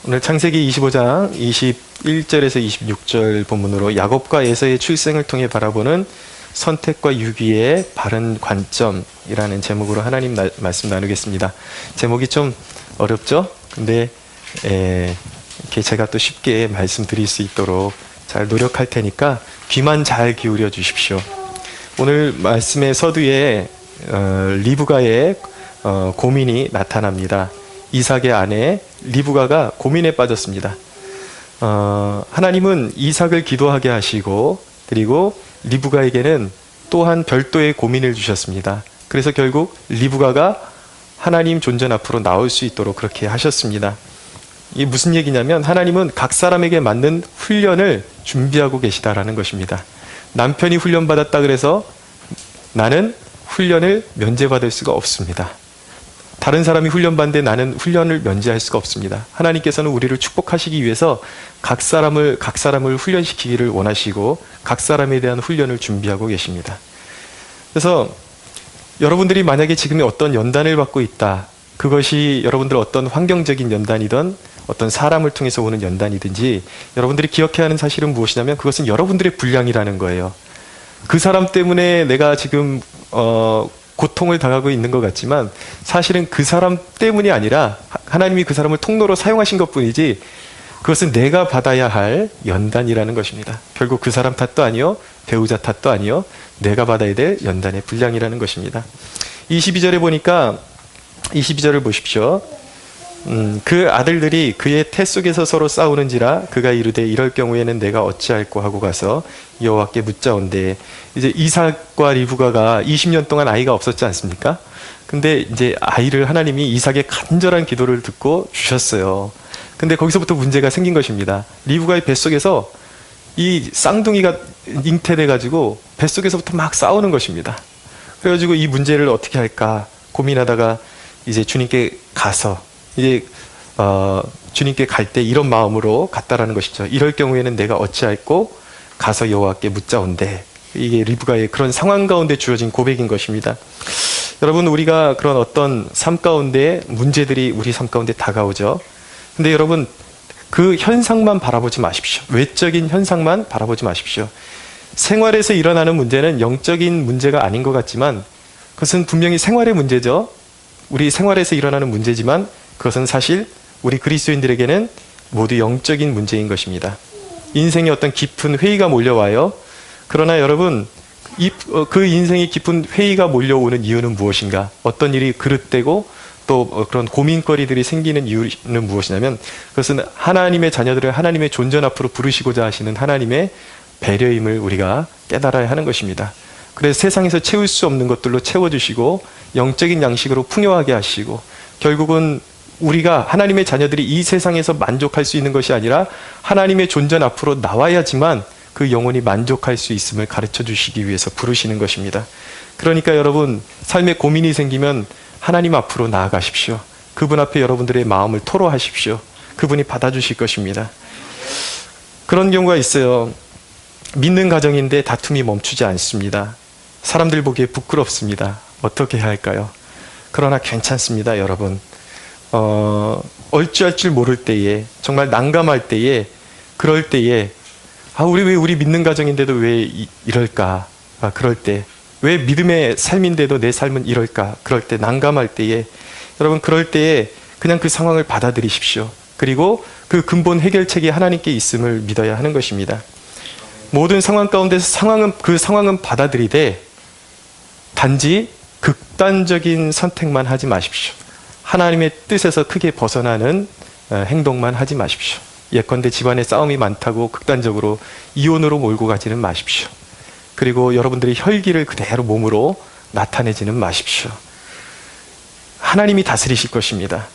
오늘 창세기 25장 21절에서 26절 본문으로 야곱과 에서의 출생을 통해 바라보는 선택과 유기의 바른 관점이라는 제목으로 하나님 말씀 나누겠습니다. 제목이 좀 어렵죠? 근데 이렇게 제가 또 쉽게 말씀드릴 수 있도록 잘 노력할 테니까 귀만 잘 기울여 주십시오. 오늘 말씀의 서두에 리브가의 고민이 나타납니다. 이삭의 아내 리브가가 고민에 빠졌습니다. 하나님은 이삭을 기도하게 하시고 그리고 리브가에게는 또한 별도의 고민을 주셨습니다. 그래서 결국 리브가가 하나님 존전 앞으로 나올 수 있도록 그렇게 하셨습니다. 이게 무슨 얘기냐면 하나님은 각 사람에게 맞는 훈련을 준비하고 계시다라는 것입니다. 남편이 훈련받았다 그래서 나는 훈련을 면제받을 수가 없습니다. 다른 사람이 훈련받는데 나는 훈련을 면제할 수가 없습니다. 하나님께서는 우리를 축복하시기 위해서 각 사람을 훈련시키기를 원하시고 각 사람에 대한 훈련을 준비하고 계십니다. 그래서 여러분들이 만약에 지금 어떤 연단을 받고 있다. 그것이 여러분들 어떤 환경적인 연단이든 어떤 사람을 통해서 오는 연단이든지 여러분들이 기억해야 하는 사실은 무엇이냐면 그것은 여러분들의 분량이라는 거예요. 그 사람 때문에 내가 지금 고통을 당하고 있는 것 같지만 사실은 그 사람 때문이 아니라 하나님이 그 사람을 통로로 사용하신 것뿐이지 그것은 내가 받아야 할 연단이라는 것입니다. 결국 그 사람 탓도 아니요 배우자 탓도 아니요 내가 받아야 될 연단의 분량이라는 것입니다. 22절에 보니까 22절을 보십시오. 그 아들들이 그의 태 속에서 서로 싸우는지라 그가 이르되 이럴 경우에는 내가 어찌할꼬 하고 가서 여호와께 묻자온대. 이제 이삭과 리브가가 20년 동안 아이가 없었지 않습니까? 근데 이제 아이를 하나님이 이삭의 간절한 기도를 듣고 주셨어요. 근데 거기서부터 문제가 생긴 것입니다. 리브가의 뱃속에서 이 쌍둥이가 잉태돼 가지고 뱃속에서부터 막 싸우는 것입니다. 그래가지고 이 문제를 어떻게 할까 고민하다가 이제 주님께 가서 이제 주님께 갈 때 이런 마음으로 갔다라는 것이죠. 이럴 경우에는 내가 어찌할꼬 가서 여호와께 묻자온대. 이게 리브가의 그런 상황 가운데 주어진 고백인 것입니다. 여러분 우리가 그런 어떤 삶 가운데 문제들이 우리 삶 가운데 다가오죠. 근데 여러분 그 현상만 바라보지 마십시오. 외적인 현상만 바라보지 마십시오. 생활에서 일어나는 문제는 영적인 문제가 아닌 것 같지만 그것은 분명히 생활의 문제죠. 우리 생활에서 일어나는 문제지만 그것은 사실 우리 그리스도인들에게는 모두 영적인 문제인 것입니다. 인생에 어떤 깊은 회의가 몰려와요. 그러나 여러분 그 인생의 깊은 회의가 몰려오는 이유는 무엇인가? 어떤 일이 그릇되고 또 그런 고민거리들이 생기는 이유는 무엇이냐면 그것은 하나님의 자녀들을 하나님의 존전 앞으로 부르시고자 하시는 하나님의 배려임을 우리가 깨달아야 하는 것입니다. 그래서 세상에서 채울 수 없는 것들로 채워주시고 영적인 양식으로 풍요하게 하시고 결국은 우리가 하나님의 자녀들이 이 세상에서 만족할 수 있는 것이 아니라 하나님의 존전 앞으로 나와야지만 그 영혼이 만족할 수 있음을 가르쳐 주시기 위해서 부르시는 것입니다. 그러니까 여러분 삶에 고민이 생기면 하나님 앞으로 나아가십시오. 그분 앞에 여러분들의 마음을 토로하십시오. 그분이 받아주실 것입니다. 그런 경우가 있어요. 믿는 가정인데 다툼이 멈추지 않습니다. 사람들 보기에 부끄럽습니다. 어떻게 해야 할까요? 그러나 괜찮습니다, 여러분. 얼추할 줄 모를 때에 정말 난감할 때에 그럴 때에 우리 왜 우리 믿는 가정인데도 왜 이럴까? 그럴 때 왜 믿음의 삶인데도 내 삶은 이럴까? 그럴 때 난감할 때에 여러분 그럴 때에 그냥 그 상황을 받아들이십시오. 그리고 그 근본 해결책이 하나님께 있음을 믿어야 하는 것입니다. 모든 상황 가운데서 그 상황은 받아들이되 단지 극단적인 선택만 하지 마십시오. 하나님의 뜻에서 크게 벗어나는 행동만 하지 마십시오. 예컨대 집안에 싸움이 많다고 극단적으로 이혼으로 몰고 가지는 마십시오. 그리고 여러분들이 혈기를 그대로 몸으로 나타내지는 마십시오. 하나님이 다스리실 것입니다.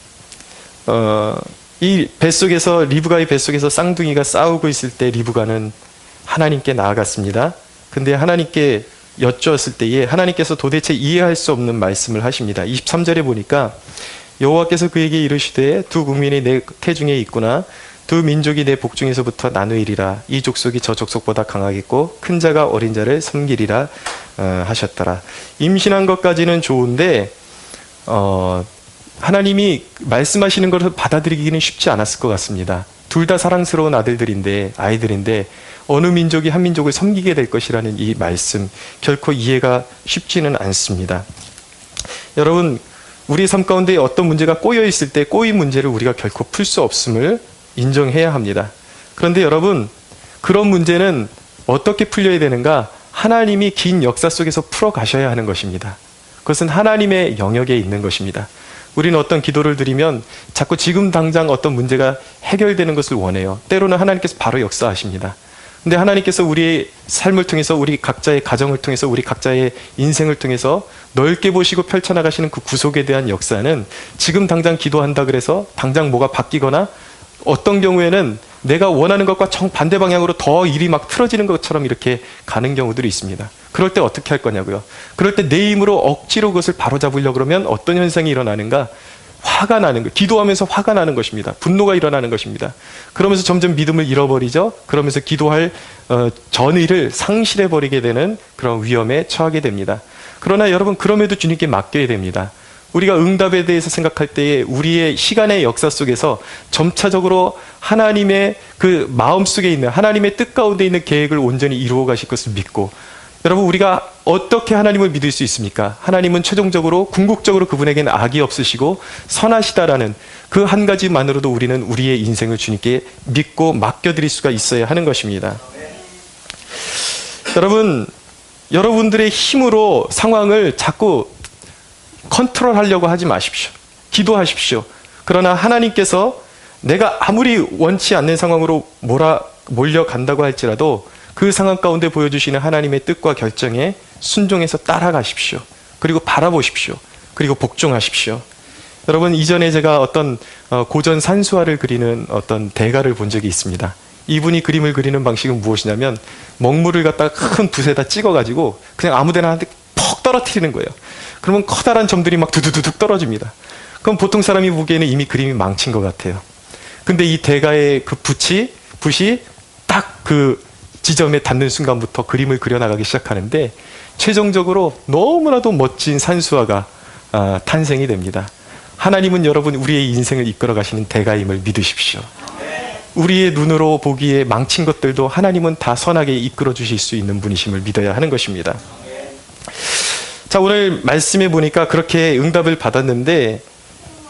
이 뱃속에서 리브가의 뱃속에서 쌍둥이가 싸우고 있을 때 리브가는 하나님께 나아갔습니다. 근데 하나님께 여쭈었을 때에 하나님께서 도대체 이해할 수 없는 말씀을 하십니다. 23절에 보니까 여호와께서 그에게 이르시되 두 국민이 내 태중에 있구나. 두 민족이 내 복중에서부터 나누이리라. 이 족속이 저 족속보다 강하겠고 큰 자가 어린 자를 섬기리라 하셨더라. 임신한 것까지는 좋은데 하나님이 말씀하시는 것을 받아들이기는 쉽지 않았을 것 같습니다. 둘 다 사랑스러운 아이들인데 어느 민족이 한 민족을 섬기게 될 것이라는 이 말씀 결코 이해가 쉽지는 않습니다. 여러분, 우리 삶 가운데 어떤 문제가 꼬여 있을 때 꼬인 문제를 우리가 결코 풀 수 없음을 인정해야 합니다. 그런데 여러분, 그런 문제는 어떻게 풀려야 되는가? 하나님이 긴 역사 속에서 풀어 가셔야 하는 것입니다. 그것은 하나님의 영역에 있는 것입니다. 우리는 어떤 기도를 드리면 자꾸 지금 당장 어떤 문제가 해결되는 것을 원해요. 때로는 하나님께서 바로 역사하십니다. 근데 하나님께서 우리의 삶을 통해서, 우리 각자의 가정을 통해서, 우리 각자의 인생을 통해서 넓게 보시고 펼쳐나가시는 그 구속에 대한 역사는 지금 당장 기도한다 그래서 당장 뭐가 바뀌거나, 어떤 경우에는 내가 원하는 것과 정반대 방향으로 더 일이 막 틀어지는 것처럼 이렇게 가는 경우들이 있습니다. 그럴 때 어떻게 할 거냐고요. 그럴 때 내 힘으로 억지로 그것을 바로잡으려고 그러면 어떤 현상이 일어나는가? 화가 나는 거, 기도하면서 화가 나는 것입니다. 분노가 일어나는 것입니다. 그러면서 점점 믿음을 잃어버리죠. 그러면서 기도할 전의를 상실해버리게 되는 그런 위험에 처하게 됩니다. 그러나 여러분, 그럼에도 주님께 맡겨야 됩니다. 우리가 응답에 대해서 생각할 때에 우리의 시간의 역사 속에서 점차적으로 하나님의 그 마음속에 있는, 하나님의 뜻 가운데 있는 계획을 온전히 이루어 가실 것을 믿고, 여러분, 우리가 어떻게 하나님을 믿을 수 있습니까? 하나님은 최종적으로 궁극적으로 그분에게는 악이 없으시고 선하시다라는 그 한 가지만으로도 우리는 우리의 인생을 주님께 믿고 맡겨드릴 수가 있어야 하는 것입니다. 여러분, 여러분들의 힘으로 상황을 자꾸 컨트롤하려고 하지 마십시오. 기도하십시오. 그러나 하나님께서 내가 아무리 원치 않는 상황으로 몰려간다고 할지라도 그 상황 가운데 보여주시는 하나님의 뜻과 결정에 순종해서 따라가십시오. 그리고 바라보십시오. 그리고 복종하십시오. 여러분, 이전에 제가 어떤 고전 산수화를 그리는 어떤 대가를 본 적이 있습니다. 이분이 그림을 그리는 방식은 무엇이냐면 먹물을 갖다가 큰 붓에다 찍어가지고 그냥 아무데나 한테 퍽 떨어뜨리는 거예요. 그러면 커다란 점들이 막 두두두둑 떨어집니다. 그럼 보통 사람이 보기에는 이미 그림이 망친 것 같아요. 근데 이 대가의 그 붓이 딱 그 지점에 닿는 순간부터 그림을 그려나가기 시작하는데 최종적으로 너무나도 멋진 산수화가 탄생이 됩니다. 하나님은 여러분, 우리의 인생을 이끌어 가시는 대가임을 믿으십시오. 우리의 눈으로 보기에 망친 것들도 하나님은 다 선하게 이끌어 주실 수 있는 분이심을 믿어야 하는 것입니다. 자, 오늘 말씀해 보니까 그렇게 응답을 받았는데,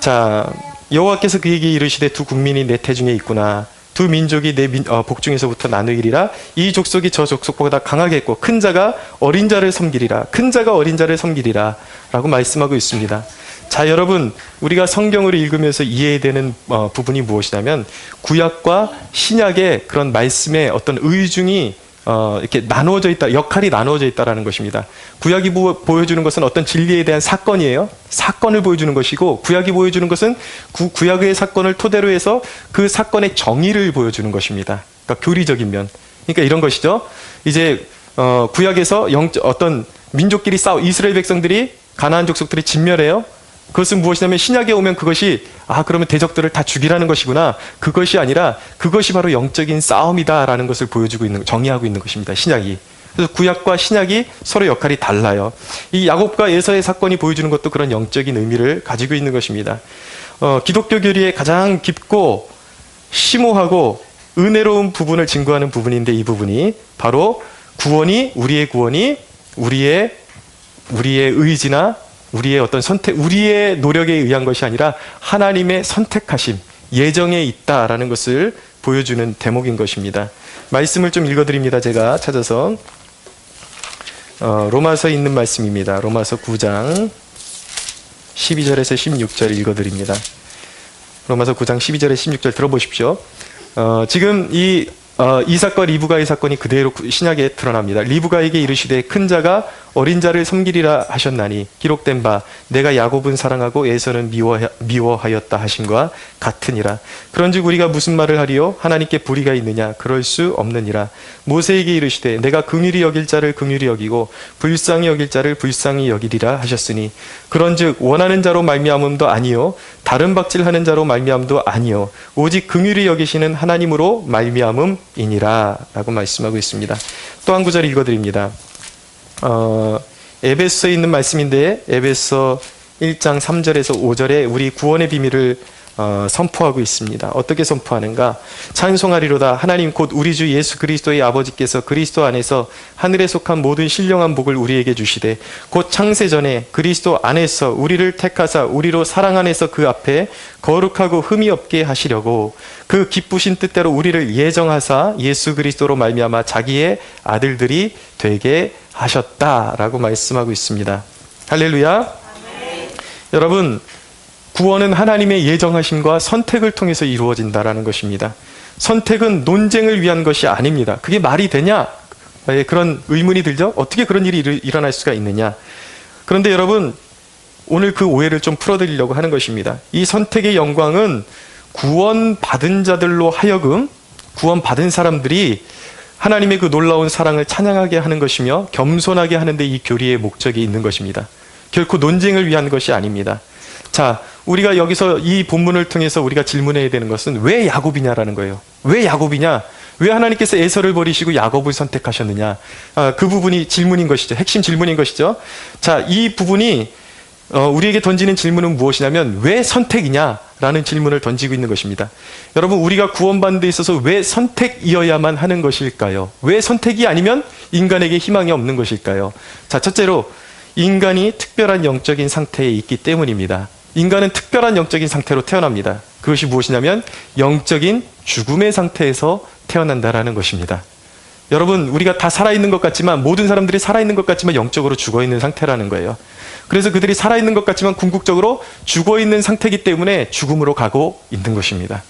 자, 여호와께서 그에게 이르시되 두 국민이 내 태중에 있구나. 두 민족이 내 복중에서부터 나누이리라. 이 족속이 저 족속보다 강하겠고 큰 자가 어린 자를 섬기리라. 큰 자가 어린 자를 섬기리라. 라고 말씀하고 있습니다. 자, 여러분, 우리가 성경을 읽으면서 이해해야 되는 부분이 무엇이냐면 구약과 신약의 그런 말씀의 어떤 의중이 이렇게 나누어져 있다, 역할이 나누어져 있다라는 것입니다. 구약이 보여주는 것은 어떤 진리에 대한 사건이에요. 사건을 보여주는 것이고, 구약이 보여주는 것은 구약의 사건을 토대로 해서 그 사건의 정의를 보여주는 것입니다. 그러니까 교리적인 면. 그러니까 이런 것이죠. 이제 구약에서 어떤 민족끼리 이스라엘 백성들이, 가나안 족속들이 진멸해요. 그것은 무엇이냐면 신약에 오면 그것이 그러면 대적들을 다 죽이라는 것이구나. 그것이 아니라 그것이 바로 영적인 싸움이다라는 것을 정의하고 있는 것입니다. 신약이. 그래서 구약과 신약이 서로 역할이 달라요. 이 야곱과 에서의 사건이 보여주는 것도 그런 영적인 의미를 가지고 있는 것입니다. 기독교 교리의 가장 깊고 심오하고 은혜로운 부분을 증거하는 부분인데, 이 부분이 바로 우리의 구원이 우리의 의지나 우리의 어떤 선택, 우리의 노력에 의한 것이 아니라 하나님의 선택하심, 예정에 있다라는 것을 보여주는 대목인 것입니다. 말씀을 좀 읽어드립니다. 제가 찾아서 로마서에 있는 말씀입니다. 로마서 9장 12절에서 16절 읽어드립니다. 로마서 9장 12절에서 16절 들어보십시오. 지금 이삭과 리브가의 사건이 그대로 신약에 드러납니다. 리브가에게 이르시되 큰 자가 어린 자를 섬기리라 하셨나니 기록된 바 내가 야곱은 사랑하고 에서는 미워하였다 하심과 같으니라. 그런즉 우리가 무슨 말을 하리요? 하나님께 불의가 있느냐? 그럴 수 없느니라. 모세에게 이르시되 내가 긍휼히 여길 자를 긍휼히 여기고 불쌍히 여길 자를 불쌍히 여기리라 하셨으니 그런즉 원하는 자로 말미암음도 아니요 다른 박질하는 자로 말미암음도 아니요 오직 긍휼히 여기시는 하나님으로 말미암음이니라 라고 말씀하고 있습니다. 또 한 구절 읽어드립니다. 에베소에 있는 말씀인데 에베소 1장 3절에서 5절에 우리 구원의 비밀을 선포하고 있습니다. 어떻게 선포하는가? 찬송하리로다. 하나님 곧 우리 주 예수 그리스도의 아버지께서 그리스도 안에서 하늘에 속한 모든 신령한 복을 우리에게 주시되 곧 창세전에 그리스도 안에서 우리를 택하사 우리로 사랑 안에서 그 앞에 거룩하고 흠이 없게 하시려고 그 기쁘신 뜻대로 우리를 예정하사 예수 그리스도로 말미암아 자기의 아들들이 되게 하셨다라고 말씀하고 있습니다. 할렐루야. 여러분, 구원은 하나님의 예정하심과 선택을 통해서 이루어진다라는 것입니다. 선택은 논쟁을 위한 것이 아닙니다. 그게 말이 되냐? 그런 의문이 들죠? 어떻게 그런 일이 일어날 수가 있느냐? 그런데 여러분, 오늘 그 오해를 좀 풀어드리려고 하는 것입니다. 이 선택의 영광은 구원받은 자들로 하여금, 구원받은 사람들이 하나님의 그 놀라운 사랑을 찬양하게 하는 것이며 겸손하게 하는 데 이 교리의 목적이 있는 것입니다. 결코 논쟁을 위한 것이 아닙니다. 자, 우리가 여기서 이 본문을 통해서 우리가 질문해야 되는 것은 왜 야곱이냐라는 거예요. 왜 야곱이냐? 왜 하나님께서 에서를 버리시고 야곱을 선택하셨느냐? 그 부분이 질문인 것이죠. 핵심 질문인 것이죠. 자, 이 부분이 우리에게 던지는 질문은 무엇이냐면 왜 선택이냐라는 질문을 던지고 있는 것입니다. 여러분, 우리가 구원받는 데 있어서 왜 선택이어야만 하는 것일까요? 왜 선택이 아니면 인간에게 희망이 없는 것일까요? 자, 첫째로 인간이 특별한 영적인 상태에 있기 때문입니다. 인간은 특별한 영적인 상태로 태어납니다. 그것이 무엇이냐면 영적인 죽음의 상태에서 태어난다라는 것입니다. 여러분, 우리가 다 살아있는 것 같지만, 모든 사람들이 살아있는 것 같지만 영적으로 죽어있는 상태라는 거예요. 그래서 그들이 살아있는 것 같지만 궁극적으로 죽어있는 상태이기 때문에 죽음으로 가고 있는 것입니다.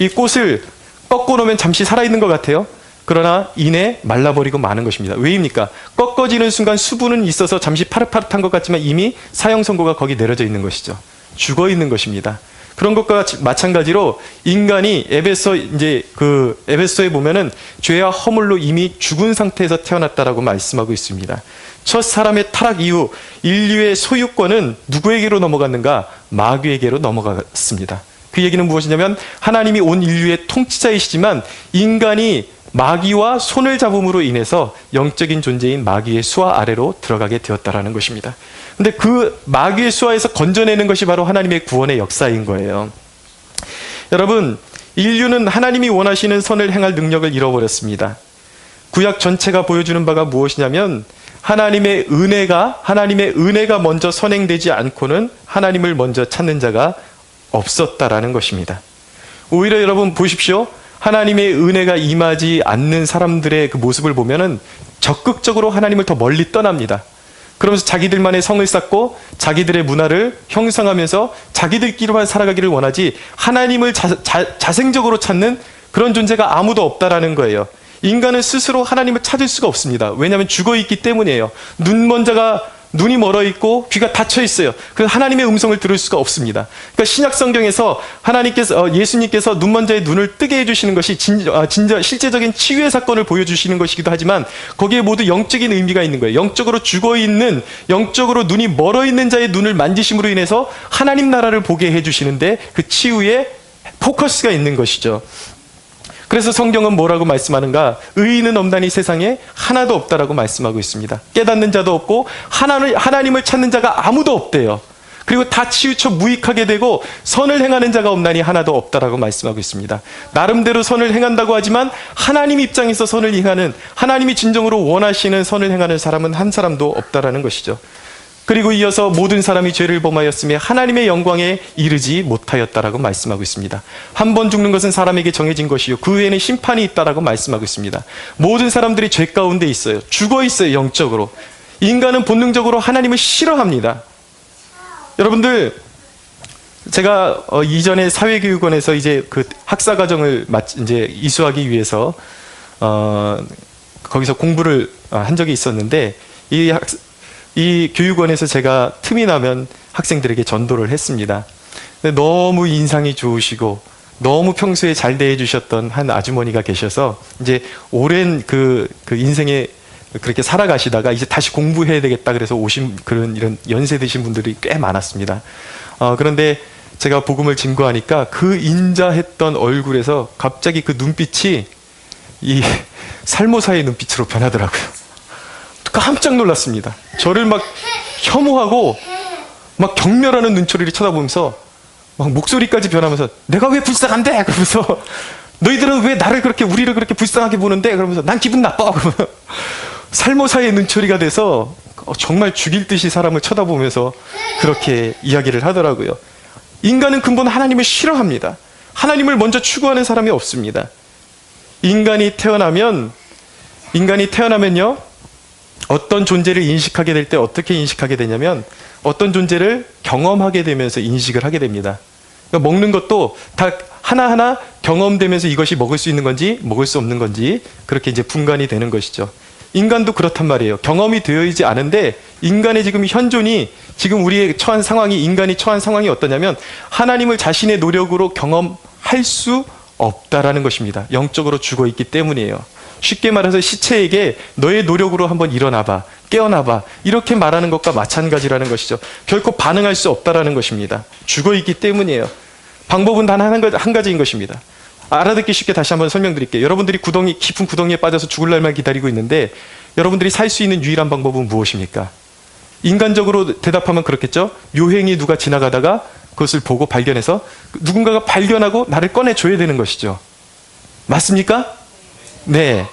이 꽃을 꺾어놓으면 잠시 살아있는 것 같아요. 그러나 이내 말라버리고 마는 것입니다. 왜입니까? 꺾어지는 순간 수분은 있어서 잠시 파릇파릇한 것 같지만 이미 사형 선고가 거기 내려져 있는 것이죠. 죽어 있는 것입니다. 그런 것과 마찬가지로 인간이 에베소에 보면은 죄와 허물로 이미 죽은 상태에서 태어났다라고 말씀하고 있습니다. 첫 사람의 타락 이후 인류의 소유권은 누구에게로 넘어갔는가? 마귀에게로 넘어갔습니다. 그 얘기는 무엇이냐면 하나님이 온 인류의 통치자이시지만 인간이 마귀와 손을 잡음으로 인해서 영적인 존재인 마귀의 수하 아래로 들어가게 되었다라는 것입니다. 근데 그 마귀의 수하에서 건져내는 것이 바로 하나님의 구원의 역사인 거예요. 여러분, 인류는 하나님이 원하시는 선을 행할 능력을 잃어버렸습니다. 구약 전체가 보여주는 바가 무엇이냐면 하나님의 은혜가 먼저 선행되지 않고는 하나님을 먼저 찾는 자가 없었다라는 것입니다. 오히려 여러분 보십시오. 하나님의 은혜가 임하지 않는 사람들의 그 모습을 보면은 적극적으로 하나님을 더 멀리 떠납니다. 그러면서 자기들만의 성을 쌓고 자기들의 문화를 형성하면서 자기들끼리만 살아가기를 원하지 하나님을 자생적으로 찾는 그런 존재가 아무도 없다라는 거예요. 인간은 스스로 하나님을 찾을 수가 없습니다. 왜냐하면 죽어있기 때문이에요. 눈이 멀어 있고 귀가 닫혀 있어요. 그래서 하나님의 음성을 들을 수가 없습니다. 그러니까 신약 성경에서 예수님께서 눈먼 자의 눈을 뜨게 해주시는 것이 실제적인 치유의 사건을 보여주시는 것이기도 하지만 거기에 모두 영적인 의미가 있는 거예요. 영적으로 죽어있는, 영적으로 눈이 멀어 있는 자의 눈을 만지심으로 인해서 하나님 나라를 보게 해주시는데 그 치유에 포커스가 있는 것이죠. 그래서 성경은 뭐라고 말씀하는가? 의인은 없나니 세상에 하나도 없다라고 말씀하고 있습니다. 깨닫는 자도 없고 하나님을 찾는 자가 아무도 없대요. 그리고 다 치우쳐 무익하게 되고 선을 행하는 자가 없나니 하나도 없다라고 말씀하고 있습니다. 나름대로 선을 행한다고 하지만 하나님 입장에서 선을 행하는, 하나님이 진정으로 원하시는 선을 행하는 사람은 한 사람도 없다라는 것이죠. 그리고 이어서 모든 사람이 죄를 범하였으며 하나님의 영광에 이르지 못하였다라고 말씀하고 있습니다. 한 번 죽는 것은 사람에게 정해진 것이요 그 외에는 심판이 있다라고 말씀하고 있습니다. 모든 사람들이 죄 가운데 있어요. 죽어 있어요. 영적으로. 인간은 본능적으로 하나님을 싫어합니다. 여러분들, 제가 이전에 사회교육원에서 이제 그 학사 과정을 이제 이수하기 위해서 거기서 공부를 한 적이 있었는데 이 교육원에서 제가 틈이 나면 학생들에게 전도를 했습니다. 근데 너무 인상이 좋으시고 너무 평소에 잘 대해 주셨던 한 아주머니가 계셔서 이제 오랜 그 인생에 그렇게 살아가시다가 이제 다시 공부해야 되겠다 그래서 오신 이런 연세 드신 분들이 꽤 많았습니다. 그런데 제가 복음을 증거하니까 그 인자했던 얼굴에서 갑자기 그 눈빛이 이 살모사의 눈빛으로 변하더라고요. 깜짝 놀랐습니다. 저를 막 혐오하고 막 경멸하는 눈초리를 쳐다보면서 막 목소리까지 변하면서 내가 왜 불쌍한데? 그러면서 너희들은 왜 나를 그렇게 우리를 그렇게 불쌍하게 보는데? 그러면서 난 기분 나빠. 그러면서 살모사의 눈초리가 돼서 정말 죽일 듯이 사람을 쳐다보면서 그렇게 이야기를 하더라고요. 인간은 근본 하나님을 싫어합니다. 하나님을 먼저 추구하는 사람이 없습니다. 인간이 태어나면요, 어떤 존재를 인식하게 될 때 어떻게 인식하게 되냐면 어떤 존재를 경험하게 되면서 인식을 하게 됩니다. 그러니까 먹는 것도 다 하나하나 경험되면서 이것이 먹을 수 있는 건지 먹을 수 없는 건지 그렇게 이제 분간이 되는 것이죠. 인간도 그렇단 말이에요. 경험이 되어 있지 않은데 인간의 지금 현존이, 지금 우리의 처한 상황이, 인간이 처한 상황이 어떠냐면 하나님을 자신의 노력으로 경험할 수 없다라는 것입니다. 영적으로 죽어 있기 때문이에요. 쉽게 말해서 시체에게 너의 노력으로 한번 일어나봐, 깨어나봐, 이렇게 말하는 것과 마찬가지라는 것이죠. 결코 반응할 수 없다라는 것입니다. 죽어 있기 때문이에요. 방법은 단 한 가지인 것입니다. 알아듣기 쉽게 다시 한번 설명드릴게요. 여러분들이 깊은 구덩이에 빠져서 죽을 날만 기다리고 있는데 여러분들이 살 수 있는 유일한 방법은 무엇입니까? 인간적으로 대답하면 그렇겠죠. 묘행이 누가 지나가다가 그것을 보고 발견해서 누군가가 발견하고 나를 꺼내줘야 되는 것이죠. 맞습니까? 네.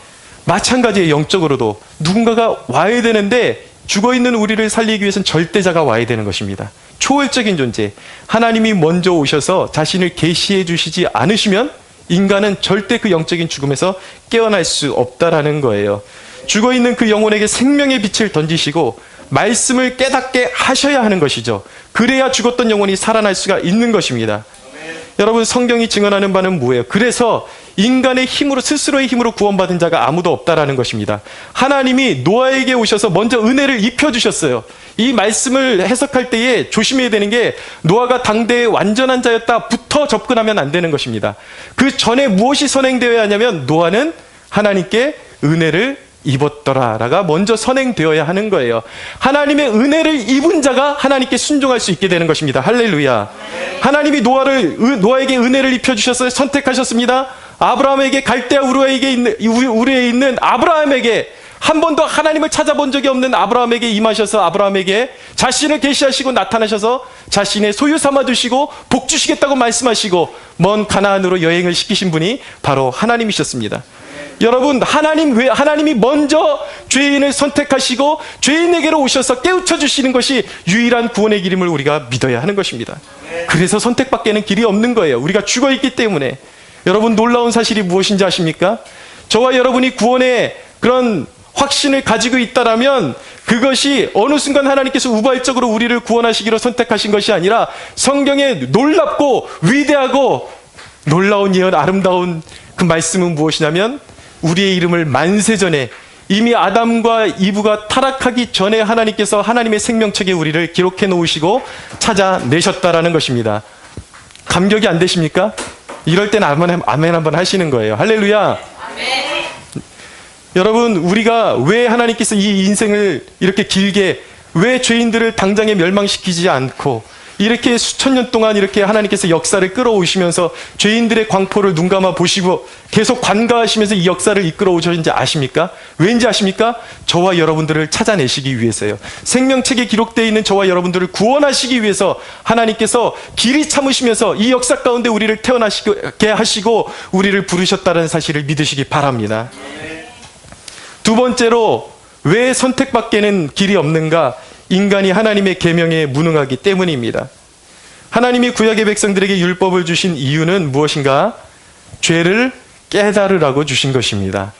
마찬가지의 영적으로도 누군가가 와야 되는데 죽어있는 우리를 살리기 위해서는 절대자가 와야 되는 것입니다. 초월적인 존재, 하나님이 먼저 오셔서 자신을 계시해 주시지 않으시면 인간은 절대 그 영적인 죽음에서 깨어날 수 없다라는 거예요. 죽어있는 그 영혼에게 생명의 빛을 던지시고 말씀을 깨닫게 하셔야 하는 것이죠. 그래야 죽었던 영혼이 살아날 수가 있는 것입니다. 여러분, 성경이 증언하는 바는 뭐예요? 그래서 인간의 힘으로, 스스로의 힘으로 구원받은 자가 아무도 없다라는 것입니다. 하나님이 노아에게 오셔서 먼저 은혜를 입혀주셨어요. 이 말씀을 해석할 때에 조심해야 되는 게 노아가 당대의 완전한 자였다부터 접근하면 안 되는 것입니다. 그 전에 무엇이 선행되어야 하냐면 노아는 하나님께 은혜를 입었더라라가 먼저 선행되어야 하는 거예요. 하나님의 은혜를 입은 자가 하나님께 순종할 수 있게 되는 것입니다. 할렐루야. 하나님이 노아에게 은혜를 입혀주셨어요. 선택하셨습니다. 아브라함에게, 갈대아 우르에 있는 아브라함에게, 한 번도 하나님을 찾아본 적이 없는 아브라함에게 임하셔서 아브라함에게 자신을 계시하시고 나타나셔서 자신의 소유 삼아 두시고 복 주시겠다고 말씀하시고 먼 가나안으로 여행을 시키신 분이 바로 하나님이셨습니다. 여러분, 하나님이 먼저 죄인을 선택하시고 죄인에게로 오셔서 깨우쳐 주시는 것이 유일한 구원의 길임을 우리가 믿어야 하는 것입니다. 그래서 선택밖에는 길이 없는 거예요. 우리가 죽어 있기 때문에. 여러분, 놀라운 사실이 무엇인지 아십니까? 저와 여러분이 구원의 그런 확신을 가지고 있다라면 그것이 어느 순간 하나님께서 우발적으로 우리를 구원하시기로 선택하신 것이 아니라 성경에 놀랍고 위대하고 놀라운 예언, 아름다운 그 말씀은 무엇이냐면 우리의 이름을 만세전에, 이미 아담과 이브가 타락하기 전에 하나님께서 하나님의 생명책에 우리를 기록해 놓으시고 찾아내셨다라는 것입니다. 감격이 안 되십니까? 이럴 때는 아멘 한번 하시는 거예요. 할렐루야. 아멘. 여러분, 우리가 왜 하나님께서 이 인생을 이렇게 길게, 왜 죄인들을 당장에 멸망시키지 않고 이렇게 수천 년 동안 이렇게 하나님께서 역사를 끌어오시면서 죄인들의 광포를 눈감아 보시고 계속 관가하시면서 이 역사를 이끌어 오셨는지 아십니까? 왠지 아십니까? 저와 여러분들을 찾아내시기 위해서요. 생명책에 기록되어 있는 저와 여러분들을 구원하시기 위해서 하나님께서 길이 참으시면서 이 역사 가운데 우리를 태어나게 하시고 우리를 부르셨다는 사실을 믿으시기 바랍니다. 두 번째로, 왜 선택밖에는 길이 없는가? 인간이 하나님의 계명에 무능하기 때문입니다. 하나님이 구약의 백성들에게 율법을 주신 이유는 무엇인가? 죄를 깨달으라고 주신 것입니다.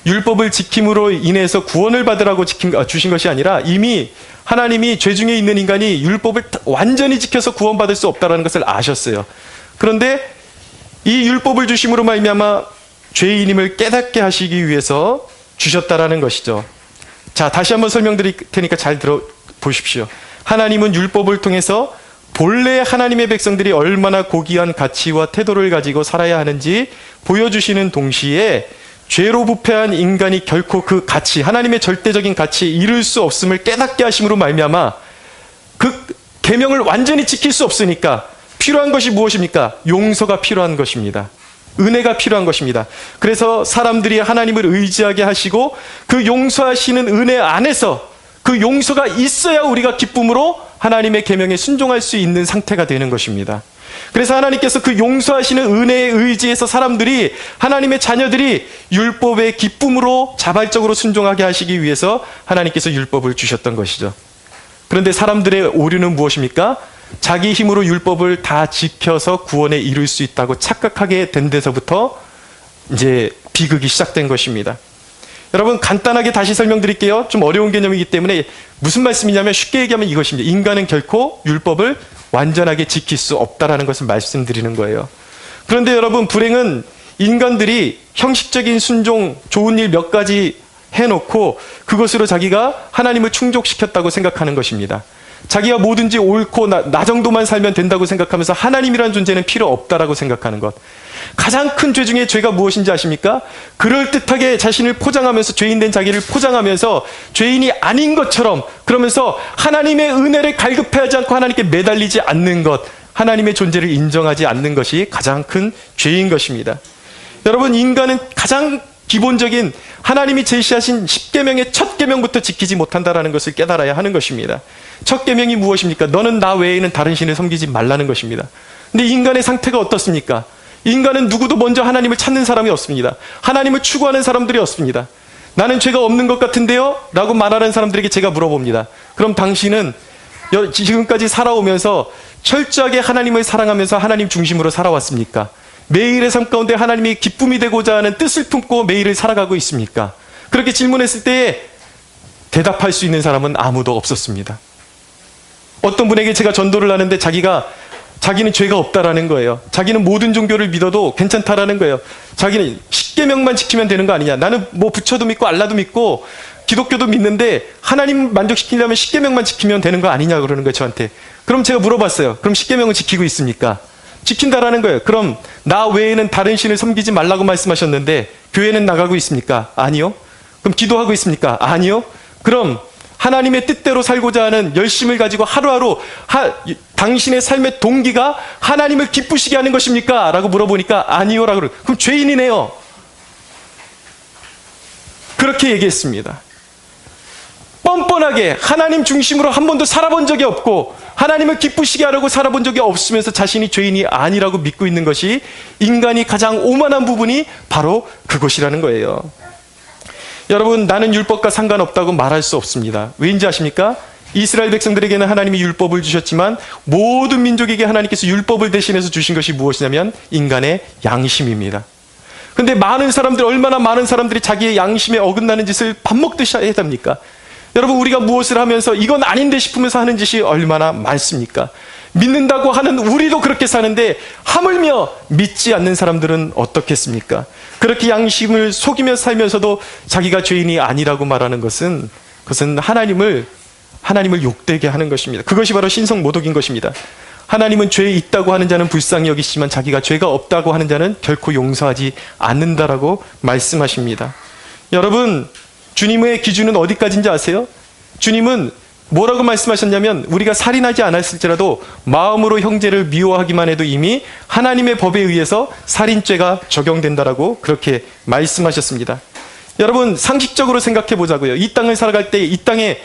율법을 지킴으로 인해서 구원을 받으라고 주신 것이 아니라 이미 하나님이 죄 중에 있는 인간이 율법을 완전히 지켜서 구원받을 수 없다는 것을 아셨어요. 그런데 이 율법을 주심으로 말미암아 죄인임을 깨닫게 하시기 위해서 주셨다라는 것이죠. 자, 다시 한번 설명드릴 테니까 잘 들어보십시오. 하나님은 율법을 통해서 본래 하나님의 백성들이 얼마나 고귀한 가치와 태도를 가지고 살아야 하는지 보여주시는 동시에 죄로 부패한 인간이 결코 그 가치, 하나님의 절대적인 가치에 이룰 수 없음을 깨닫게 하심으로 말미암아 그 계명을 완전히 지킬 수 없으니까 필요한 것이 무엇입니까? 용서가 필요한 것입니다. 은혜가 필요한 것입니다. 그래서 사람들이 하나님을 의지하게 하시고 그 용서하시는 은혜 안에서 그 용서가 있어야 우리가 기쁨으로 하나님의 계명에 순종할 수 있는 상태가 되는 것입니다. 그래서 하나님께서 그 용서하시는 은혜에 의지해서 사람들이, 하나님의 자녀들이 율법의 기쁨으로 자발적으로 순종하게 하시기 위해서 하나님께서 율법을 주셨던 것이죠. 그런데 사람들의 오류는 무엇입니까? 자기 힘으로 율법을 다 지켜서 구원에 이룰 수 있다고 착각하게 된 데서부터 이제 비극이 시작된 것입니다. 여러분, 간단하게 다시 설명드릴게요. 좀 어려운 개념이기 때문에 무슨 말씀이냐면, 쉽게 얘기하면 이것입니다. 인간은 결코 율법을 완전하게 지킬 수 없다라는 것을 말씀드리는 거예요. 그런데 여러분, 불행은 인간들이 형식적인 순종, 좋은 일 몇 가지 해놓고 그것으로 자기가 하나님을 충족시켰다고 생각하는 것입니다. 자기가 뭐든지 옳고 나 정도만 살면 된다고 생각하면서 하나님이라는 존재는 필요 없다라고 생각하는 것. 가장 큰 죄 중에 죄가 무엇인지 아십니까? 그럴듯하게 자신을 포장하면서, 죄인된 자기를 포장하면서 죄인이 아닌 것처럼, 그러면서 하나님의 은혜를 갈급해하지 않고 하나님께 매달리지 않는 것, 하나님의 존재를 인정하지 않는 것이 가장 큰 죄인 것입니다. 여러분, 인간은 가장 기본적인 하나님이 제시하신 10계명의 첫 계명부터 지키지 못한다라는 것을 깨달아야 하는 것입니다. 첫 계명이 무엇입니까? 너는 나 외에는 다른 신을 섬기지 말라는 것입니다. 근데 인간의 상태가 어떻습니까? 인간은 누구도 먼저 하나님을 찾는 사람이 없습니다. 하나님을 추구하는 사람들이 없습니다. 나는 죄가 없는 것 같은데요? 라고 말하는 사람들에게 제가 물어봅니다. 그럼 당신은 지금까지 살아오면서 철저하게 하나님을 사랑하면서 하나님 중심으로 살아왔습니까? 매일의 삶 가운데 하나님이 기쁨이 되고자 하는 뜻을 품고 매일을 살아가고 있습니까? 그렇게 질문했을 때에 대답할 수 있는 사람은 아무도 없었습니다. 어떤 분에게 제가 전도를 하는데 자기는 죄가 없다라는 거예요. 자기는 모든 종교를 믿어도 괜찮다라는 거예요. 자기는 10계명만 지키면 되는 거 아니냐. 나는 뭐 부처도 믿고 알라도 믿고 기독교도 믿는데 하나님 만족시키려면 10계명만 지키면 되는 거 아니냐 그러는 거예요, 저한테. 그럼 제가 물어봤어요. 그럼 10계명은 지키고 있습니까? 지킨다라는 거예요. 그럼 나 외에는 다른 신을 섬기지 말라고 말씀하셨는데 교회는 나가고 있습니까? 아니요. 그럼 기도하고 있습니까? 아니요. 그럼 하나님의 뜻대로 살고자 하는 열심을 가지고 하루하루 당신의 삶의 동기가 하나님을 기쁘시게 하는 것입니까? 라고 물어보니까 아니요라고 그래요. 그럼 죄인이네요. 그렇게 얘기했습니다. 뻔뻔하게 하나님 중심으로 한 번도 살아본 적이 없고 하나님을 기쁘시게 하려고 살아본 적이 없으면서 자신이 죄인이 아니라고 믿고 있는 것이, 인간이 가장 오만한 부분이 바로 그것이라는 거예요. 여러분, 나는 율법과 상관없다고 말할 수 없습니다. 왜인지 아십니까? 이스라엘 백성들에게는 하나님이 율법을 주셨지만 모든 민족에게 하나님께서 율법을 대신해서 주신 것이 무엇이냐면 인간의 양심입니다. 근데 얼마나 많은 사람들이 자기의 양심에 어긋나는 짓을 밥 먹듯이 해야 됩니까? 여러분, 우리가 무엇을 하면서 이건 아닌데 싶으면서 하는 짓이 얼마나 많습니까? 믿는다고 하는 우리도 그렇게 사는데 하물며 믿지 않는 사람들은 어떻겠습니까? 그렇게 양심을 속이며 살면서도 자기가 죄인이 아니라고 말하는 것은, 그것은 하나님을 욕되게 하는 것입니다. 그것이 바로 신성모독인 것입니다. 하나님은 죄 있다고 하는 자는 불쌍히 여기시지만 자기가 죄가 없다고 하는 자는 결코 용서하지 않는다라고 말씀하십니다. 여러분, 주님의 기준은 어디까지인지 아세요? 주님은 뭐라고 말씀하셨냐면, 우리가 살인하지 않았을지라도 마음으로 형제를 미워하기만 해도 이미 하나님의 법에 의해서 살인죄가 적용된다라고 그렇게 말씀하셨습니다. 여러분, 상식적으로 생각해 보자고요. 이 땅을 살아갈 때 이 땅에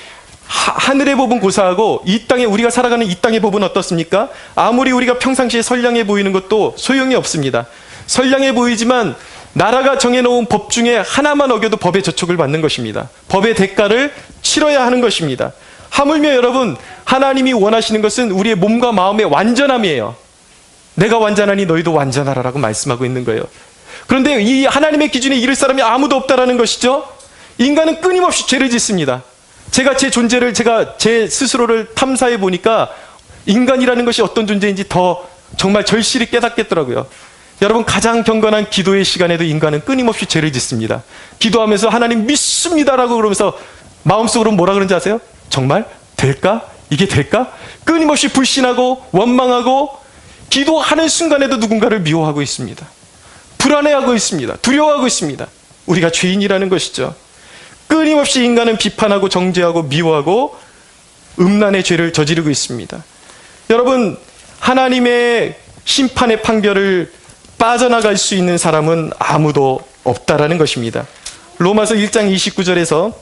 하늘의 법은 고사하고 이 땅에 우리가 살아가는 이 땅의 법은 어떻습니까? 아무리 우리가 평상시에 선량해 보이는 것도 소용이 없습니다. 선량해 보이지만 나라가 정해놓은 법 중에 하나만 어겨도 법의 저촉을 받는 것입니다. 법의 대가를 치러야 하는 것입니다. 하물며 여러분, 하나님이 원하시는 것은 우리의 몸과 마음의 완전함이에요. 내가 완전하니 너희도 완전하라라고 말씀하고 있는 거예요. 그런데 이 하나님의 기준에 이를 사람이 아무도 없다라는 것이죠. 인간은 끊임없이 죄를 짓습니다. 제가 제 스스로를 탐사해 보니까 인간이라는 것이 어떤 존재인지 더 정말 절실히 깨닫겠더라고요. 여러분, 가장 경건한 기도의 시간에도 인간은 끊임없이 죄를 짓습니다. 기도하면서 하나님 믿습니다라고 그러면서 마음속으로 뭐라 그러는지 아세요? 정말 될까? 이게 될까? 끊임없이 불신하고 원망하고 기도하는 순간에도 누군가를 미워하고 있습니다. 불안해하고 있습니다. 두려워하고 있습니다. 우리가 죄인이라는 것이죠. 끊임없이 인간은 비판하고 정죄하고 미워하고 음란의 죄를 저지르고 있습니다. 여러분, 하나님의 심판의 판결을 빠져나갈 수 있는 사람은 아무도 없다라는 것입니다. 로마서 1장 29절에서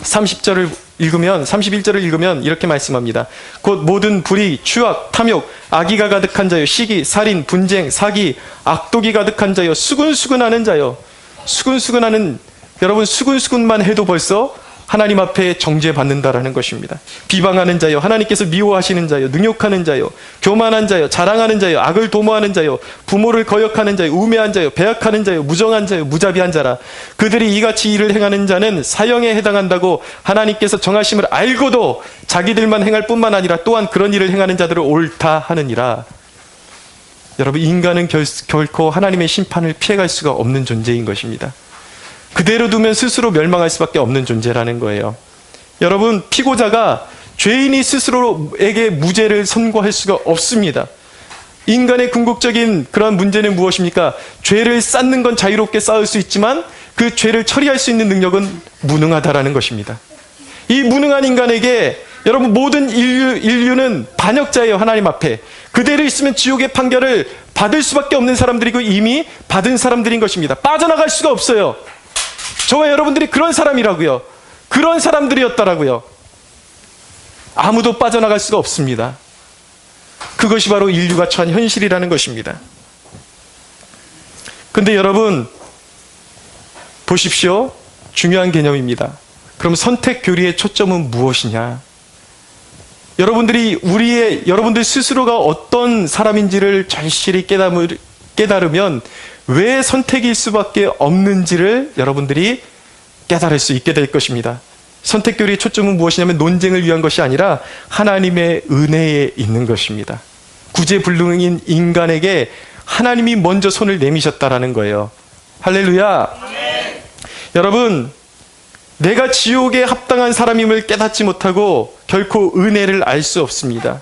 30절을 읽으면 31절을 읽으면 이렇게 말씀합니다. 곧 모든 불의, 추악, 탐욕, 악의가 가득한 자요, 시기, 살인, 분쟁, 사기, 악독이 가득한 자요, 수근수근하는 자요. 수근수근하는, 여러분 수근수근만 해도 벌써 하나님 앞에 정죄받는다라는 것입니다. 비방하는 자요, 하나님께서 미워하시는 자요, 능욕하는 자요, 교만한 자요, 자랑하는 자요, 악을 도모하는 자요, 부모를 거역하는 자요, 우매한 자요, 배역하는 자요, 무정한 자요, 무자비한 자라. 그들이 이같이 일을 행하는 자는 사형에 해당한다고 하나님께서 정하심을 알고도 자기들만 행할 뿐만 아니라 또한 그런 일을 행하는 자들을 옳다 하느니라. 여러분, 인간은 결코 하나님의 심판을 피해갈 수가 없는 존재인 것입니다. 그대로 두면 스스로 멸망할 수밖에 없는 존재라는 거예요. 여러분, 피고자가 죄인이 스스로에게 무죄를 선고할 수가 없습니다. 인간의 궁극적인 그런 문제는 무엇입니까? 죄를 쌓는 건 자유롭게 쌓을 수 있지만 그 죄를 처리할 수 있는 능력은 무능하다라는 것입니다. 이 무능한 인간에게 여러분, 모든 인류는 반역자예요. 하나님 앞에 그대로 있으면 지옥의 판결을 받을 수밖에 없는 사람들이고 이미 받은 사람들인 것입니다. 빠져나갈 수가 없어요. 저와 여러분들이 그런 사람이라고요. 그런 사람들이었다라고요. 아무도 빠져나갈 수가 없습니다. 그것이 바로 인류가 처한 현실이라는 것입니다. 근데 여러분, 보십시오. 중요한 개념입니다. 그럼 선택 교리의 초점은 무엇이냐? 여러분들 스스로가 어떤 사람인지를 절실히 깨달으면 왜 선택일 수밖에 없는지를 여러분들이 깨달을 수 있게 될 것입니다. 선택 교리의 초점은 무엇이냐면 논쟁을 위한 것이 아니라 하나님의 은혜에 있는 것입니다. 구제불능인 인간에게 하나님이 먼저 손을 내미셨다라는 거예요. 할렐루야. 아멘. 여러분, 내가 지옥에 합당한 사람임을 깨닫지 못하고 결코 은혜를 알 수 없습니다.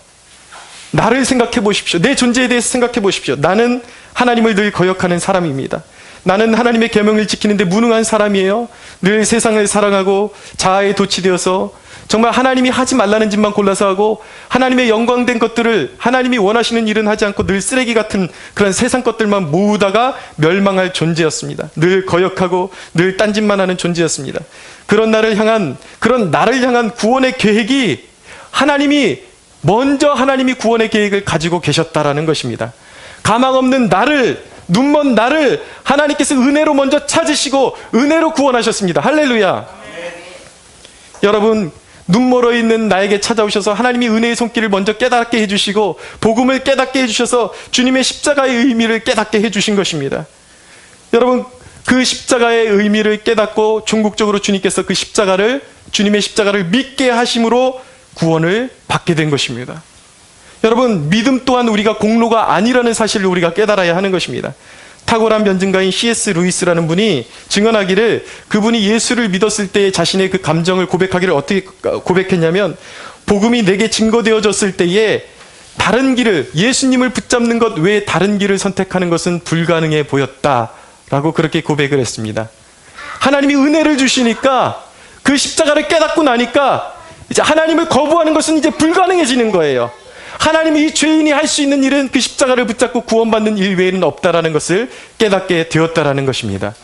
나를 생각해 보십시오. 내 존재에 대해서 생각해 보십시오. 나는 하나님을 늘 거역하는 사람입니다. 나는 하나님의 계명을 지키는데 무능한 사람이에요. 늘 세상을 사랑하고 자아에 도취되어서 정말 하나님이 하지 말라는 짓만 골라서 하고 하나님의 영광된 것들을, 하나님이 원하시는 일은 하지 않고 늘 쓰레기 같은 그런 세상 것들만 모으다가 멸망할 존재였습니다. 늘 거역하고 늘 딴짓만 하는 존재였습니다. 그런 나를 향한 구원의 계획이 하나님이 구원의 계획을 가지고 계셨다라는 것입니다. 가망 없는 나를, 눈먼 나를 하나님께서 은혜로 먼저 찾으시고 은혜로 구원하셨습니다. 할렐루야. 여러분, 눈멀어 있는 나에게 찾아오셔서 하나님이 은혜의 손길을 먼저 깨닫게 해주시고 복음을 깨닫게 해주셔서 주님의 십자가의 의미를 깨닫게 해주신 것입니다. 여러분, 그 십자가의 의미를 깨닫고 궁극적으로 주님께서 주님의 십자가를 믿게 하심으로 구원을 받게 된 것입니다. 여러분, 믿음 또한 우리가 공로가 아니라는 사실을 우리가 깨달아야 하는 것입니다. 탁월한 변증가인 C.S. 루이스라는 분이 증언하기를, 그분이 예수를 믿었을 때 자신의 그 감정을 고백하기를 어떻게 고백했냐면, 복음이 내게 증거되어졌을 때에 다른 길을, 예수님을 붙잡는 것 외에 다른 길을 선택하는 것은 불가능해 보였다라고 그렇게 고백을 했습니다. 하나님이 은혜를 주시니까, 그 십자가를 깨닫고 나니까 이제 하나님을 거부하는 것은 이제 불가능해지는 거예요. 하나님이 이 죄인이 할 수 있는 일은 그 십자가를 붙잡고 구원받는 일 외에는 없다라는 것을 깨닫게 되었다라는 것입니다.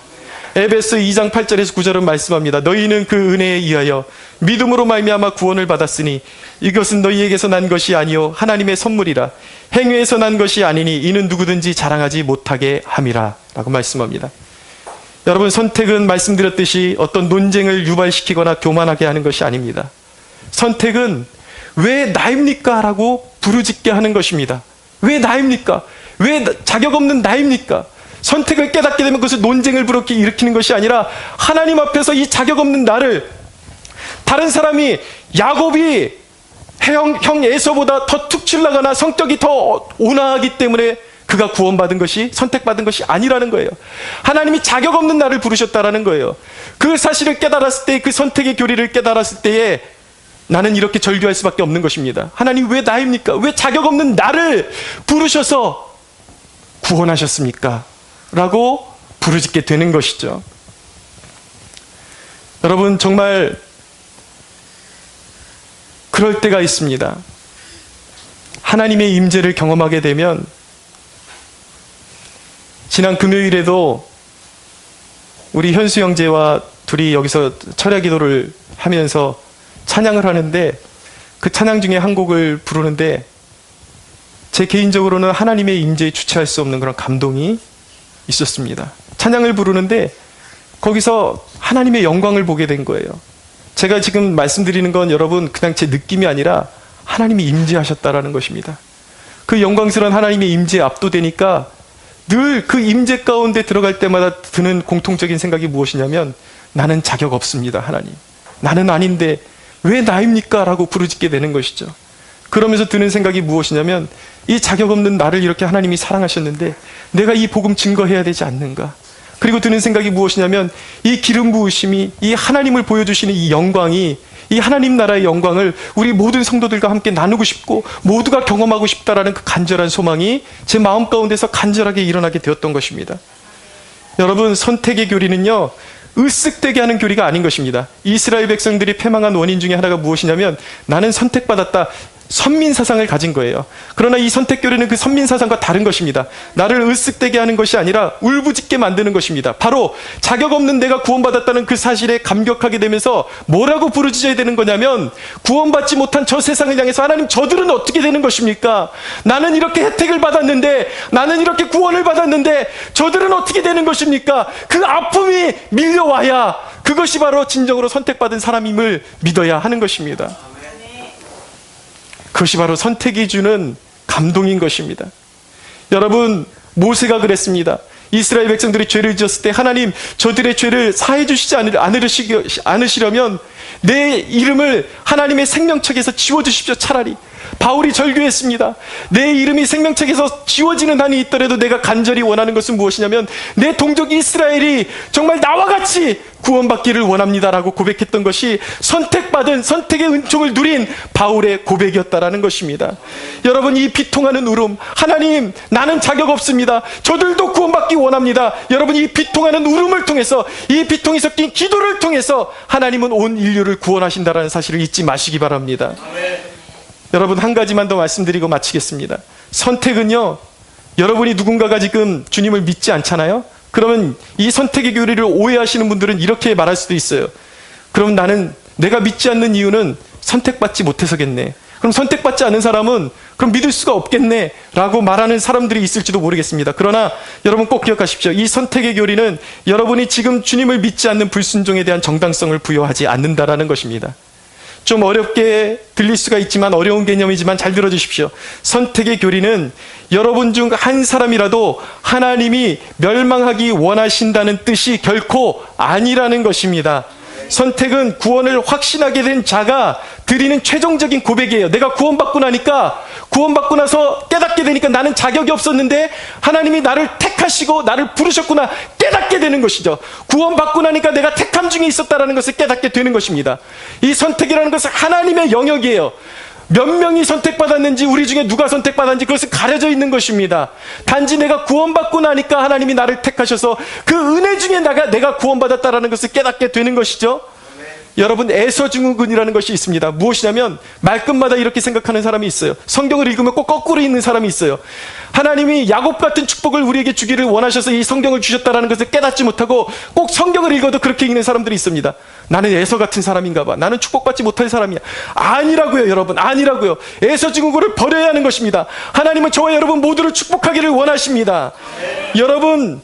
에베소 2장 8절에서 9절은 말씀합니다. 너희는 그 은혜에 의하여 믿음으로 말미암아 구원을 받았으니 이것은 너희에게서 난 것이 아니요 하나님의 선물이라. 행위에서 난 것이 아니니 이는 누구든지 자랑하지 못하게 함이라 라고 말씀합니다. 여러분, 선택은 말씀드렸듯이 어떤 논쟁을 유발시키거나 교만하게 하는 것이 아닙니다. 선택은 왜 나입니까? 라고 부르짖게 하는 것입니다. 왜 나입니까? 왜 자격 없는 나입니까? 선택을 깨닫게 되면 그것을 논쟁을 일으키는 것이 아니라 하나님 앞에서 이 자격 없는 나를, 다른 사람이 야곱이 형 에서보다 더 툭 칠나가나 성격이 더 온화하기 때문에 그가 구원받은 것이, 선택받은 것이 아니라는 거예요. 하나님이 자격 없는 나를 부르셨다라는 거예요. 그 사실을 깨달았을 때, 그 선택의 교리를 깨달았을 때에 나는 이렇게 절규할 수밖에 없는 것입니다. 하나님, 왜 나입니까? 왜 자격 없는 나를 부르셔서 구원하셨습니까? 라고 부르짖게 되는 것이죠. 여러분, 정말 그럴 때가 있습니다. 하나님의 임재를 경험하게 되면, 지난 금요일에도 우리 현수 형제와 둘이 여기서 철야 기도를 하면서 찬양을 하는데 그 찬양 중에 한 곡을 부르는데 제 개인적으로는 하나님의 임재에 주체할 수 없는 그런 감동이 있었습니다. 찬양을 부르는데 거기서 하나님의 영광을 보게 된 거예요. 제가 지금 말씀드리는 건 여러분 그냥 제 느낌이 아니라 하나님이 임재하셨다라는 것입니다. 그 영광스러운 하나님의 임재에 압도되니까 늘 그 임재 가운데 들어갈 때마다 드는 공통적인 생각이 무엇이냐면 나는 자격 없습니다. 하나님. 나는 아닌데 왜 나입니까? 라고 부르짖게 되는 것이죠. 그러면서 드는 생각이 무엇이냐면 이 자격 없는 나를 이렇게 하나님이 사랑하셨는데 내가 이 복음 증거해야 되지 않는가? 그리고 드는 생각이 무엇이냐면 이 기름 부으심이 이 하나님을 보여주시는 이 영광이 이 하나님 나라의 영광을 우리 모든 성도들과 함께 나누고 싶고 모두가 경험하고 싶다라는 그 간절한 소망이 제 마음 가운데서 간절하게 일어나게 되었던 것입니다. 여러분, 선택의 교리는요 으쓱되게 하는 교리가 아닌 것입니다. 이스라엘 백성들이 패망한 원인 중에 하나가 무엇이냐면 나는 선택받았다, 선민사상을 가진 거예요. 그러나 이 선택교리는 그 선민사상과 다른 것입니다. 나를 으쓱되게 하는 것이 아니라 울부짖게 만드는 것입니다. 바로 자격 없는 내가 구원받았다는 그 사실에 감격하게 되면서 뭐라고 부르짖어야 되는 거냐면 구원받지 못한 저 세상을 향해서 하나님 저들은 어떻게 되는 것입니까? 나는 이렇게 혜택을 받았는데, 나는 이렇게 구원을 받았는데 저들은 어떻게 되는 것입니까? 그 아픔이 밀려와야 그것이 바로 진정으로 선택받은 사람임을 믿어야 하는 것입니다. 그것이 바로 선택이 주는 감동인 것입니다. 여러분, 모세가 그랬습니다. 이스라엘 백성들이 죄를 지었을 때 하나님 저들의 죄를 사해 주시지 않으시려면 내 이름을 하나님의 생명책에서 지워주십시오. 차라리 바울이 절규했습니다. 내 이름이 생명책에서 지워지는 한이 있더라도 내가 간절히 원하는 것은 무엇이냐면 내 동족 이스라엘이 정말 나와 같이 구원받기를 원합니다라고 고백했던 것이 선택받은 선택의 은총을 누린 바울의 고백이었다라는 것입니다. 여러분, 이 비통하는 울음, 하나님 나는 자격 없습니다. 저들도 구원받기 원합니다. 여러분, 이 비통하는 울음을 통해서, 이 비통이 섞인 기도를 통해서 하나님은 온 인류를 구원하신다라는 사실을 잊지 마시기 바랍니다. 여러분, 한 가지만 더 말씀드리고 마치겠습니다. 선택은요, 여러분이 누군가가 지금 주님을 믿지 않잖아요? 그러면 이 선택의 교리를 오해하시는 분들은 이렇게 말할 수도 있어요. 그럼 나는 내가 믿지 않는 이유는 선택받지 못해서겠네. 그럼 선택받지 않은 사람은 그럼 믿을 수가 없겠네 라고 말하는 사람들이 있을지도 모르겠습니다. 그러나 여러분 꼭 기억하십시오. 이 선택의 교리는 여러분이 지금 주님을 믿지 않는 불순종에 대한 정당성을 부여하지 않는다라는 것입니다. 좀 어렵게 들릴 수가 있지만 어려운 개념이지만 잘 들어주십시오. 선택의 교리는 여러분 중 한 사람이라도 하나님이 멸망하기 원하신다는 뜻이 결코 아니라는 것입니다. 선택은 구원을 확신하게 된 자가 드리는 최종적인 고백이에요. 내가 구원받고 나서 깨닫게 되니까 나는 자격이 없었는데 하나님이 나를 택하시고 나를 부르셨구나 깨닫게 되는 것이죠. 구원받고 나니까 내가 택함 중에 있었다는 것을 깨닫게 되는 것입니다. 이 선택이라는 것은 하나님의 영역이에요. 몇 명이 선택받았는지, 우리 중에 누가 선택받았는지 그것은 가려져 있는 것입니다. 단지 내가 구원받고 나니까 하나님이 나를 택하셔서 그 은혜 중에 내가 구원받았다는 것을 깨닫게 되는 것이죠. 여러분, 에서증후군이라는 것이 있습니다. 무엇이냐면 말끝마다 이렇게 생각하는 사람이 있어요. 성경을 읽으면 꼭 거꾸로 읽는 사람이 있어요. 하나님이 야곱 같은 축복을 우리에게 주기를 원하셔서 이 성경을 주셨다는 것을 깨닫지 못하고 꼭 성경을 읽어도 그렇게 읽는 사람들이 있습니다. 나는 에서 같은 사람인가 봐. 나는 축복받지 못할 사람이야. 아니라고요, 여러분. 아니라고요. 에서증후군을 버려야 하는 것입니다. 하나님은 저와 여러분 모두를 축복하기를 원하십니다. 여러분,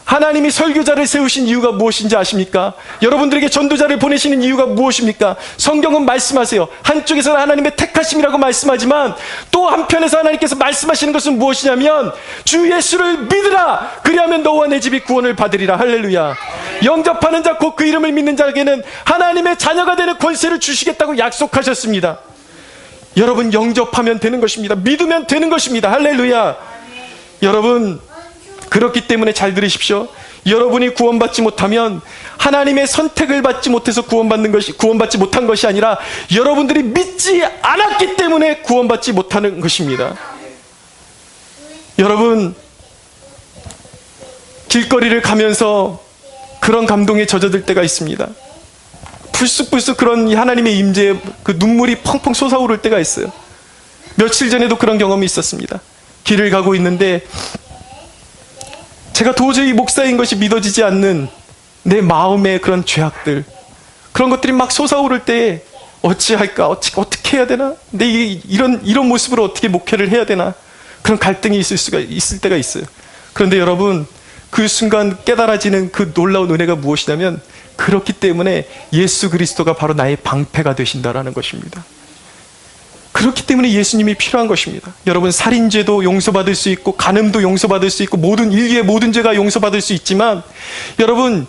하나님이 설교자를 세우신 이유가 무엇인지 아십니까? 여러분들에게 전도자를 보내시는 이유가 무엇입니까? 성경은 말씀하세요. 한쪽에서는 하나님의 택하심이라고 말씀하지만 또 한편에서 하나님께서 말씀하시는 것은 무엇이냐면 주 예수를 믿으라. 그리하면 너와 내 집이 구원을 받으리라. 할렐루야. 영접하는 자 곧 그 이름을 믿는 자에게는 하나님의 자녀가 되는 권세를 주시겠다고 약속하셨습니다. 여러분, 영접하면 되는 것입니다. 믿으면 되는 것입니다. 할렐루야. 여러분, 그렇기 때문에 잘 들으십시오. 여러분이 구원받지 못하면 하나님의 선택을 받지 못해서 구원받지 못한 것이 아니라 여러분들이 믿지 않았기 때문에 구원받지 못하는 것입니다. 여러분, 길거리를 가면서 그런 감동에 젖어들 때가 있습니다. 불쑥불쑥 그런 하나님의 임재에 그 눈물이 펑펑 솟아오를 때가 있어요. 며칠 전에도 그런 경험이 있었습니다. 길을 가고 있는데 제가 도저히 목사인 것이 믿어지지 않는 내 마음의 그런 죄악들, 그런 것들이 막 솟아오를 때 어찌할까? 어떻게 해야 되나? 근데 이런 모습으로 어떻게 목회를 해야 되나? 그런 갈등이 있을 때가 있어요. 그런데 여러분, 그 순간 깨달아지는 그 놀라운 은혜가 무엇이냐면, 그렇기 때문에 예수 그리스도가 바로 나의 방패가 되신다라는 것입니다. 그렇기 때문에 예수님이 필요한 것입니다. 여러분, 살인죄도 용서받을 수 있고, 간음도 용서받을 수 있고, 인류의 모든 죄가 용서받을 수 있지만, 여러분,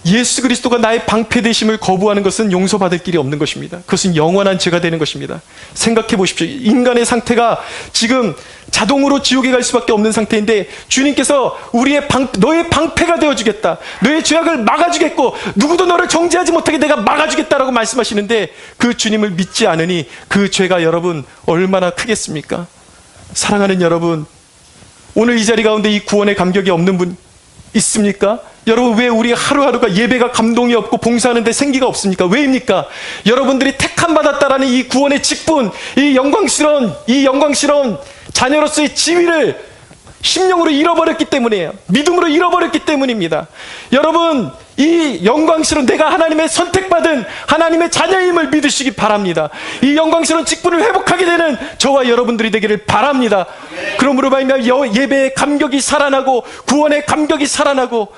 예수 그리스도가 나의 방패 되심을 거부하는 것은 용서받을 길이 없는 것입니다. 그것은 영원한 죄가 되는 것입니다. 생각해 보십시오. 인간의 상태가 지금 자동으로 지옥에 갈 수밖에 없는 상태인데, 주님께서 너의 방패가 되어주겠다, 너의 죄악을 막아주겠고, 누구도 너를 정죄하지 못하게 내가 막아주겠다라고 말씀하시는데, 그 주님을 믿지 않으니 그 죄가 여러분 얼마나 크겠습니까? 사랑하는 여러분, 오늘 이 자리 가운데 이 구원의 감격이 없는 분 있습니까? 여러분, 왜 우리 하루하루가 예배가 감동이 없고 봉사하는 데 생기가 없습니까? 왜입니까? 여러분들이 택함 받았다라는 이 구원의 직분, 이 영광스러운 자녀로서의 지위를 심령으로 잃어버렸기 때문이에요. 믿음으로 잃어버렸기 때문입니다. 여러분, 이 영광스러운, 내가 하나님의 선택받은 하나님의 자녀임을 믿으시기 바랍니다. 이 영광스러운 직분을 회복하게 되는 저와 여러분들이 되기를 바랍니다. 그러므로 말미암아 예배의 감격이 살아나고, 구원의 감격이 살아나고,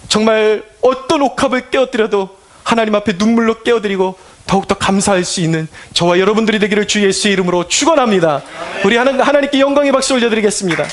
정말 어떤 옥합을 깨어뜨려도 하나님 앞에 눈물로 깨어드리고 더욱더 감사할 수 있는 저와 여러분들이 되기를 주 예수의 이름으로 축원합니다. 우리 하나님께 영광의 박수 올려드리겠습니다.